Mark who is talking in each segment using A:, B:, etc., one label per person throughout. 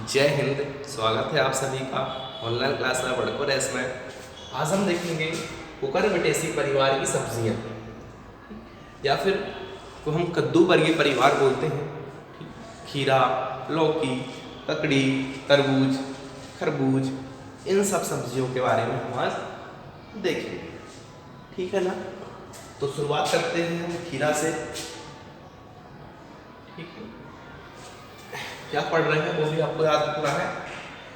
A: जय हिंद। स्वागत है आप सभी का ऑनलाइन क्लास में बढ़कर एस में। आज हम देखेंगे कुकुरबिटेसी परिवार की सब्जियां, या फिर को हम कद्दू वर्गीय परिवार बोलते हैं। खीरा, लौकी, ककड़ी, तरबूज, खरबूज, इन सब सब्जियों के बारे में हम आज देखेंगे। ठीक है ना? तो शुरुआत करते हैं हम खीरा से। ठीक है, क्या पढ़ रहे हैं वो भी आपको याद रखना है।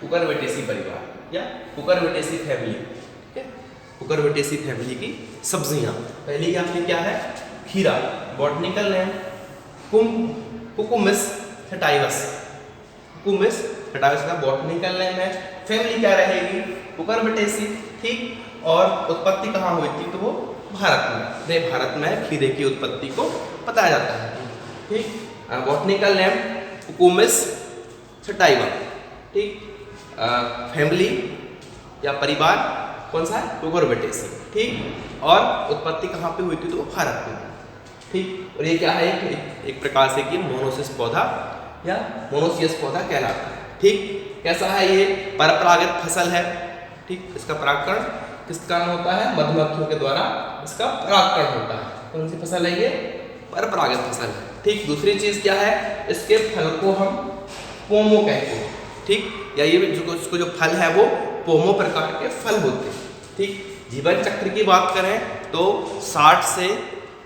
A: कुकुरबिटेसी परिवार या कुकुरबिटेसी फैमिली। ठीक है, कुकुरबिटेसी फैमिली की सब्जियां। पहली आपकी क्या है? खीरा। Botanical name Cucumis sativus. Cucumis sativus का बॉटनिकल नेम है। फैमिली क्या रहेगी? कुकुरबिटेसी। ठीक, और उत्पत्ति कहाँ हुई थी? तो वो भारत में। भारत में खीरे की उत्पत्ति को बताया जाता है। ठीक, बॉटनिकल नेम कुकुमिस सटाइवा। ठीक, फैमिली या परिवार कौन सा है? कुकुरबिटेसी। ठीक, और उत्पत्ति कहाँ पे हुई थी? तो भारत में। ठीक, और ये क्या है? एक प्रकार से कि मोनोसिस पौधा या मोनोसियस पौधा कहलाता है। ठीक, कैसा है ये? परपरागत फसल है। ठीक, इसका परागकण किस कारण होता है? मधुमक्खियों के द्वारा इसका परागकण होता है। कौन सी फसल है ये? परपरागत फसल है। ठीक, दूसरी चीज क्या है? इसके फल को हम पोमो कहते हैं। ठीक, या ये इसको जो फल है वो पोमो प्रकार के फल होते हैं। ठीक, जीवन चक्र की बात करें तो 60 से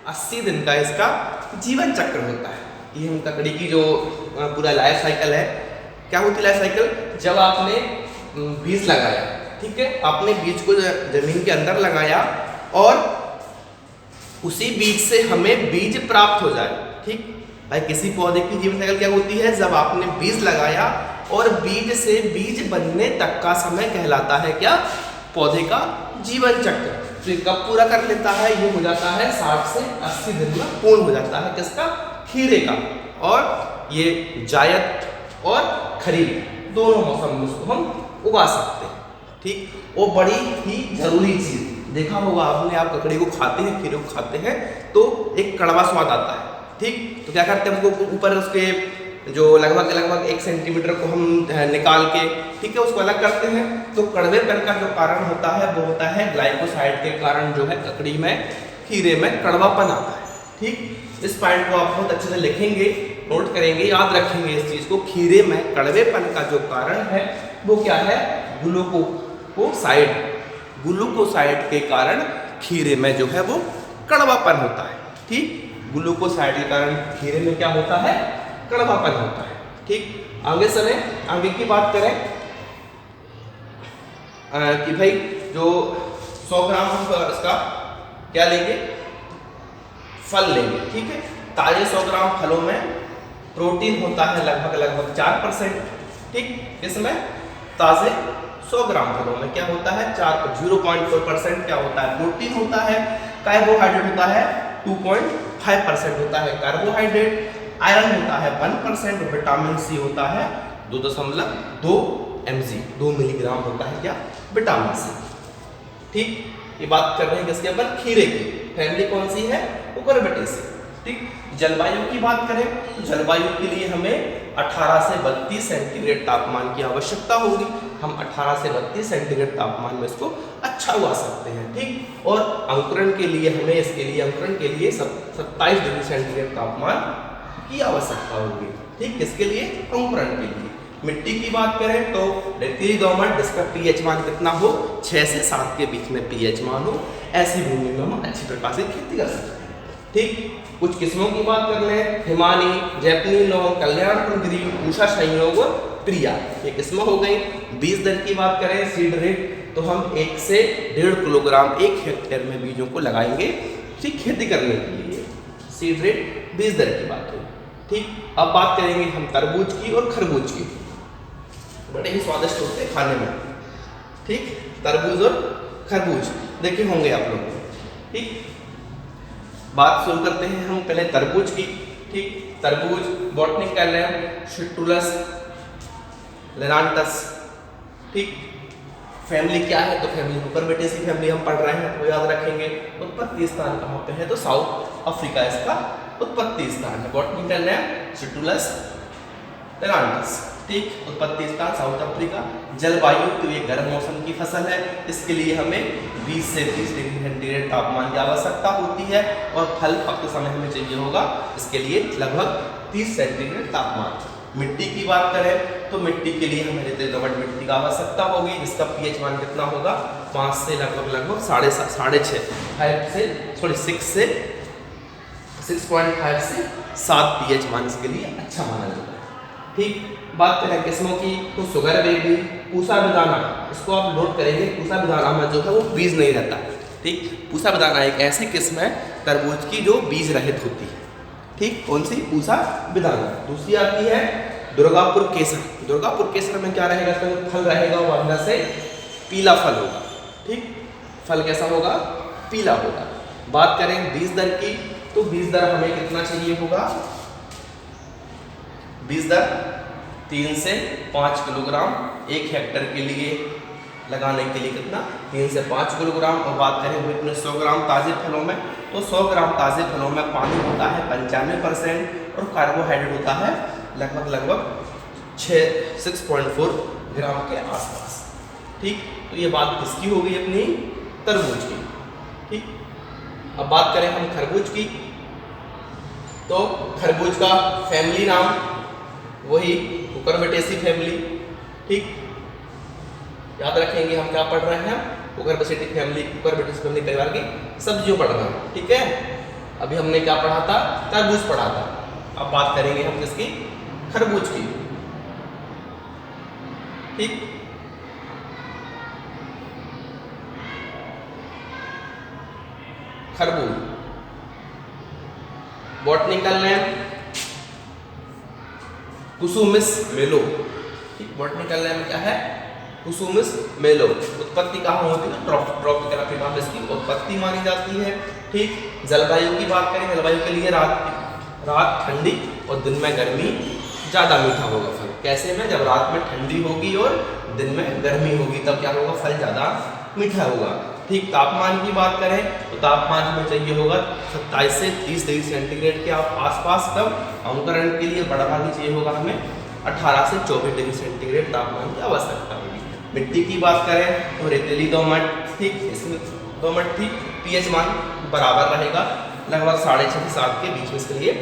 A: 80 दिन का इसका जीवन चक्र होता है। ये हम ककड़ी की जो पूरा लाइफ साइकिल है, क्या होती है लाइफ साइकिल? जब आपने बीज लगाया, ठीक है, आपने बीज को जमीन के अंदर लगाया और उसी बीज से हमें बीज प्राप्त हो जाए। ठीक भाई, किसी पौधे की जीवन साइकिल क्या होती है? जब आपने बीज लगाया और बीज से बीज बनने तक का समय कहलाता है क्या? पौधे का जीवन चक्र। तो ये कब पूरा कर लेता है? ये हो जाता है 60 से 80 दिन में पूर्ण हो जाता है। किसका? खीरे का। और ये जायद और खरीफ दोनों मौसम में उसको हम उगा सकते हैं। ठीक, वो बड़ी ही जरूरी चीज देखा होगा आपने, आप ककड़ी को खाते हैं, खीरे को खाते हैं तो एक कड़वा स्वाद आता है। ठीक, तो क्या करते हैं? उसको ऊपर उसके जो लगभग 1 सेंटीमीटर को हम निकाल के, ठीक है, उसको अलग करते हैं। तो कड़वेपन का जो कारण होता है वो होता है ग्लाइकोसाइड के कारण जो है ककड़ी में, खीरे में कड़वापन आता है। ठीक, इस पॉइंट को आप बहुत अच्छे से लिखेंगे, नोट करेंगे, याद रखेंगे इस चीज को। खीरे में कड़वेपन का जो कारण है वो क्या है? ग्लूकोसाइड के कारण खीरे में जो है वो कड़वापन होता है। ठीक, ग्लूकोसाइड के कारण खीरे में क्या होता है? कड़वापन होता है। ठीक, आगे चलें, आगे की बात करें कि भाई जो 100 ग्राम हम इसका क्या लेंगे? फल लेंगे। ठीक है, ताजे 100 ग्राम फलों में प्रोटीन होता है लगभग 4%। ठीक, इसमें ताजे 100 ग्राम फलों में क्या होता है? 0.4% क्या होता है? प्रोटीन होता है। कार्बोहाइड्रेट होता है 2.5% होता है कार्बोहाइड्रेट। आयरन होता है 1%। विटामिन सी होता है 2.2 mg, 2 मिलीग्राम होता है क्या? Vitamin C. ठीक, ये बात कर रहे हैं किसके? अपन खीरे की। फैमिली कौन सी है? कुकुरबिटेसी। ठीक, जलवायु की बात करें तो जलवायु के लिए हमें 18 से 32 सेंटीग्रेड तापमान की आवश्यकता होगी। हम 18 से 32 सेंटीग्रेड तापमान में इसको अच्छा उगा सकते हैं। ठीक, और अंकुरण के लिए हमें अंकुरण के लिए 27 डिग्री सेंटीग्रेड तापमान की आवश्यकता होगी। ठीक, किसके लिए? अंकुरण के लिए। मिट्टी की बात करें तो रेतीली दोमट, जिसका पीएच मान कितना हो? 6 से 7 के बीच में पीएच मान हो, ऐसी भूमि में हम अच्छी प्रकार से खेती कर सकते हैं। ठीक, कुछ किस्मों की बात कर लें, हिमानी, जैपनी लौंग, कल्याणपुर ग्रीन, पूषा संयोग, प्रिया, ये किस्में हो गई। बीज दर की बात करें, सीड रेट, तो हम 1 से 1.5 किलोग्राम 1 हेक्टेयर में बीजों को लगाएंगे। ठीक, खेती करने के लिए सीड रेट बीज दर की बात होगी। ठीक, अब बात करेंगे हम तरबूज की और खरबूज की। बड़े ही स्वादिष्ट होते हैं खाने में। ठीक, तरबूज और खरबूज देखे होंगे आप लोग। ठीक, बात शुरू करते हैं हम पहले तरबूज की। ठीक, तरबूज बॉटनिकल नेम शिट्टुलस लेनांटस। ठीक, फैमिली क्या है? तो फैमिली कुकुरबिटेसी फैमिली हम पढ़ रहे हैं, वो याद रखेंगे। उत्पत्ति स्थान कहाँ पे है? तो साउथ अफ्रीका इसका उत्पत्ति स्थान है। बॉटनिकल नेम शिट्टुलस तेरांडस। ठीक, उत्पत्ति स्थान साउथ अफ्रीका। जलवायु तो ये गर्म मौसम की फसल है, इसके लिए हमें 20 से 30 डिग्री सेंटीग्रेड तापमान की आवश्यकता होती है। और फल पकते समय हमें चाहिए होगा इसके लिए लगभग 30 सेंटीग्रेड तापमान। मिट्टी की बात करें तो मिट्टी के लिए हमें रेतीली दोमट मिट्टी की आवश्यकता होगी, जिसका पीएच मान कितना होगा 5 से लगभग 6.5 से 7 पीएच मान इसके लिए अच्छा माना जाता है। ठीक, बात करें किस्मों की तो शुगर बेबी, पूसा बेदाना, इसको आप नोट करेंगे, पूसा बेदाना में जो है वो बीज नहीं रहता। ठीक, पूसा बेदाना एक ऐसी किस्म है तरबूज की जो बीज रहित होती है। ठीक, कौन सी? पूसा बेदाना। दूसरी आती है दुर्गापुर केसर। दुर्गापुर केसर में क्या रहेगा? इसमें फल रहेगा वो अंदर से पीला फल होगा। ठीक, फल कैसा होगा? पीला होगा। बात करें बीज दर की तो बीज दर हमें कितना चाहिए होगा? बीज दर 3 से 5 किलोग्राम 1 हेक्टेयर के लिए लगाने के लिए कितना? 3 से 5 किलोग्राम। और बात करें अपने 100 ग्राम ताज़े फलों में तो 100 ग्राम ताज़े फलों में पानी होता है 95% और कार्बोहाइड्रेट होता है लगभग 6.4 ग्राम के आसपास। ठीक, तो ये बात किसकी हो गई? अपनी तरबूज की। ठीक, अब बात करें हम खरबूज की तो खरबूज का फैमिली नाम वही कुकुरबिटेसी फैमिली। ठीक, याद रखेंगे हम क्या पढ़ रहे हैं? कुकुरबिटेसी फैमिली, कुकुरबिटेसी फैमिली परिवार की सब्जियों पढ़ रहे हैं। ठीक है, अभी हमने क्या पढ़ा था? तरबूज पढ़ा था। अब बात करेंगे हम किसकी? खरबूज की। ठीक, खरबूज बॉटनिकल नेम कुसुमिस मेलो। ठीक, बॉटनिकल नेम क्या है? कुसुमिस मेलो। उत्पत्ति कहाँ होती है? ट्रॉपिकल अफ्रीका में इसकी उत्पत्ति मानी जाती है। ठीक, जलवायु की बात करें, जलवायु के लिए रात ठंडी और दिन में गर्मी, ज़्यादा मीठा होगा फल। कैसे में? जब रात में ठंडी होगी और दिन में गर्मी होगी तब क्या होगा? फल ज़्यादा मीठा होगा। ठीक, तापमान की बात करें तो तापमान हमें चाहिए होगा 27 से 30 डिग्री सेंटीग्रेड के आसपास। कब? अंकुरण के लिए बड़ा भागी चाहिए होगा हमें 18 से 24 डिग्री सेंटीग्रेड तापमान की आवश्यकता होगी। मिट्टी की बात करें तो रेतीली दोमट। ठीक, इसमें दोमट ठीक पीएच मान बराबर रहेगा लगभग 6.5 से 7 के बीच में इसके लिए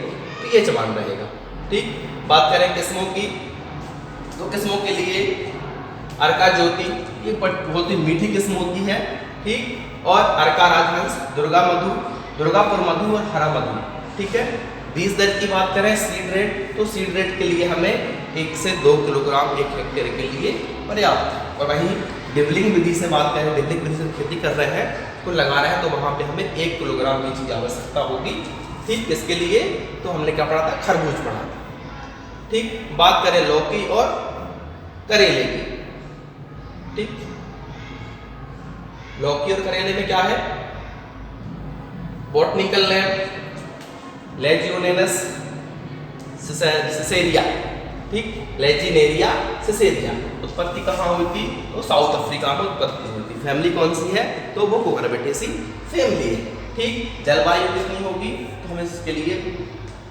A: पीएच मान रहेगा। ठीक, बात करें किस्मों की तो किस्मों के लिए अर्का ज्योति, ये बहुत ही मीठी किस्म होती है। ठीक, और अर्का राजहंस, दुर्गापुर मधु और हरा मधु। ठीक है, बीज दर की बात करें सीड रेट तो सीड रेट के लिए हमें 1 से 2 किलोग्राम 1 हेक्टेयर के लिए पर्याप्त है। और वहीं डिबलिंग विधि से बात करें, डिबलिंग विधि से खेती कर रहे हैं तो लगा रहे हैं तो वहाँ पे हमें 1 किलोग्राम बीज की आवश्यकता होगी। ठीक, इसके लिए तो हमने क्या पढ़ा था? खरबूज पढ़ा था। ठीक, बात करें लौकी और करेले की। ठीक, लौकी और करेले में क्या है? बॉटनिकल नेम लेजियोनेरस सिसेरिया। ठीक, लेजिनेरिया सिसेरिया। उत्पत्ति कहाँ हुई थी? तो साउथ अफ्रीका में उत्पत्ति हुई थी। फैमिली कौन सी है? तो वो कुकुरबिटेसी फैमिली है। ठीक, जलवायु कितनी होगी? तो हमें इसके लिए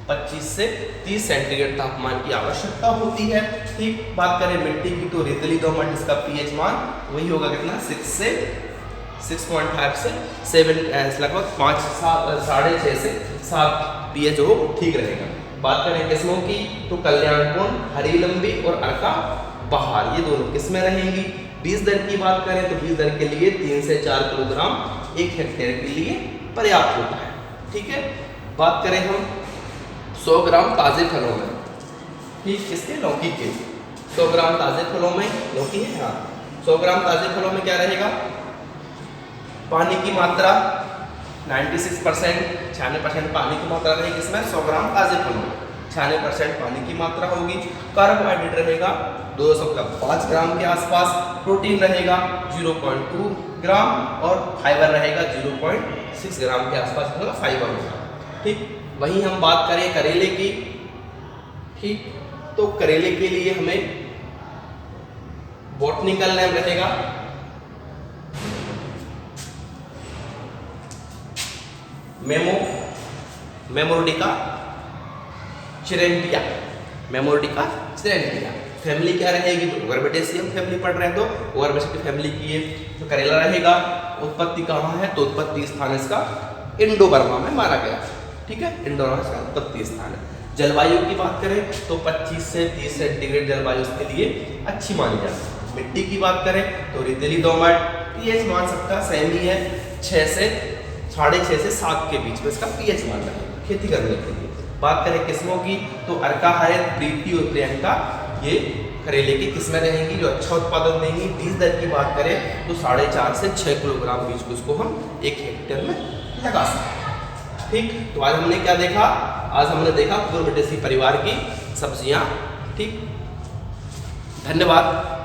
A: 25 से 30 सेंटीग्रेड तापमान की आवश्यकता होती है। ठीक, बात करें मिट्टी की तो रेतीली दोमट, इसका पीएच मान वही होगा कितना? 6.5 से 7 लगभग 5.5 से 7 पीएच हो ठीक रहेगा। बात करें किस्मों की तो कल्याणपुर, हरी लंबी और अर्का बहार, ये दोनों किस्में रहेंगी। बीज दर की बात करें तो बीज दर के लिए 3 से 4 किलोग्राम 1 हेक्टेयर के लिए पर्याप्त होता है। ठीक है, बात करें हम 100 ग्राम ताज़े फलों में। ठीक, किसके? लौकी के। 100 ग्राम ताज़े फलों में लौकी है। हाँ, 100 ग्राम ताज़े फलों में क्या रहेगा? पानी की मात्रा 96%, 96% पानी की मात्रा रहेगी इसमें 100 ग्राम ताज़े फलों में। 96% पानी की मात्रा होगी। कार्बोहाइड्रेट रहेगा 205 ग्राम के आसपास। प्रोटीन रहेगा 0.2 ग्राम और फाइबर रहेगा 0.6 ग्राम के आसपास फाइबर होगा। ठीक, वहीं हम बात करें करेले की। ठीक, तो करेले के लिए हमें बॉटनिकल नेम रहेगा मेमोर्डिका चिरेंटिया। मेमोर्डिका एक्सटेंड किया। फैमिली क्या रहेगी, तो ओगरबिटेसी हम फैमिली पढ़ रहे हैं तो ओगरबिटेसी फैमिली की है तो करेला रहेगा। उत्पत्ति कहाँ है, तो उत्पत्ति स्थान इसका इंडो बर्मा में माना गया। ठीक है, इंडो बर्मा इसका उत्पत्ति स्थान है। जलवायु की बात करें तो 25 से 30 सेंटीग्रेड जलवायु इसके लिए अच्छी मानी जाती है। मिट्टी की बात करें तो रेतीली दोमट, पीएच मान सकता सेम ही है, 6 से 6.5 से 7 के बीच में इसका पीएच मान रहा है खेती करने के लिए। बात करें किस्मों की तो अर्का, हायर, प्रीति और प्रियंका ये करेले की किस्में रहेंगी जो अच्छा उत्पादन देंगी। बीज दर की बात करें तो 4.5 से 6 किलोग्राम बीज को इसको हम 1 हेक्टेयर में लगा सकते हैं। ठीक, तो आज हमने क्या देखा, आज हमने देखा कुकुरबिटेसी परिवार की सब्जियां। ठीक, धन्यवाद।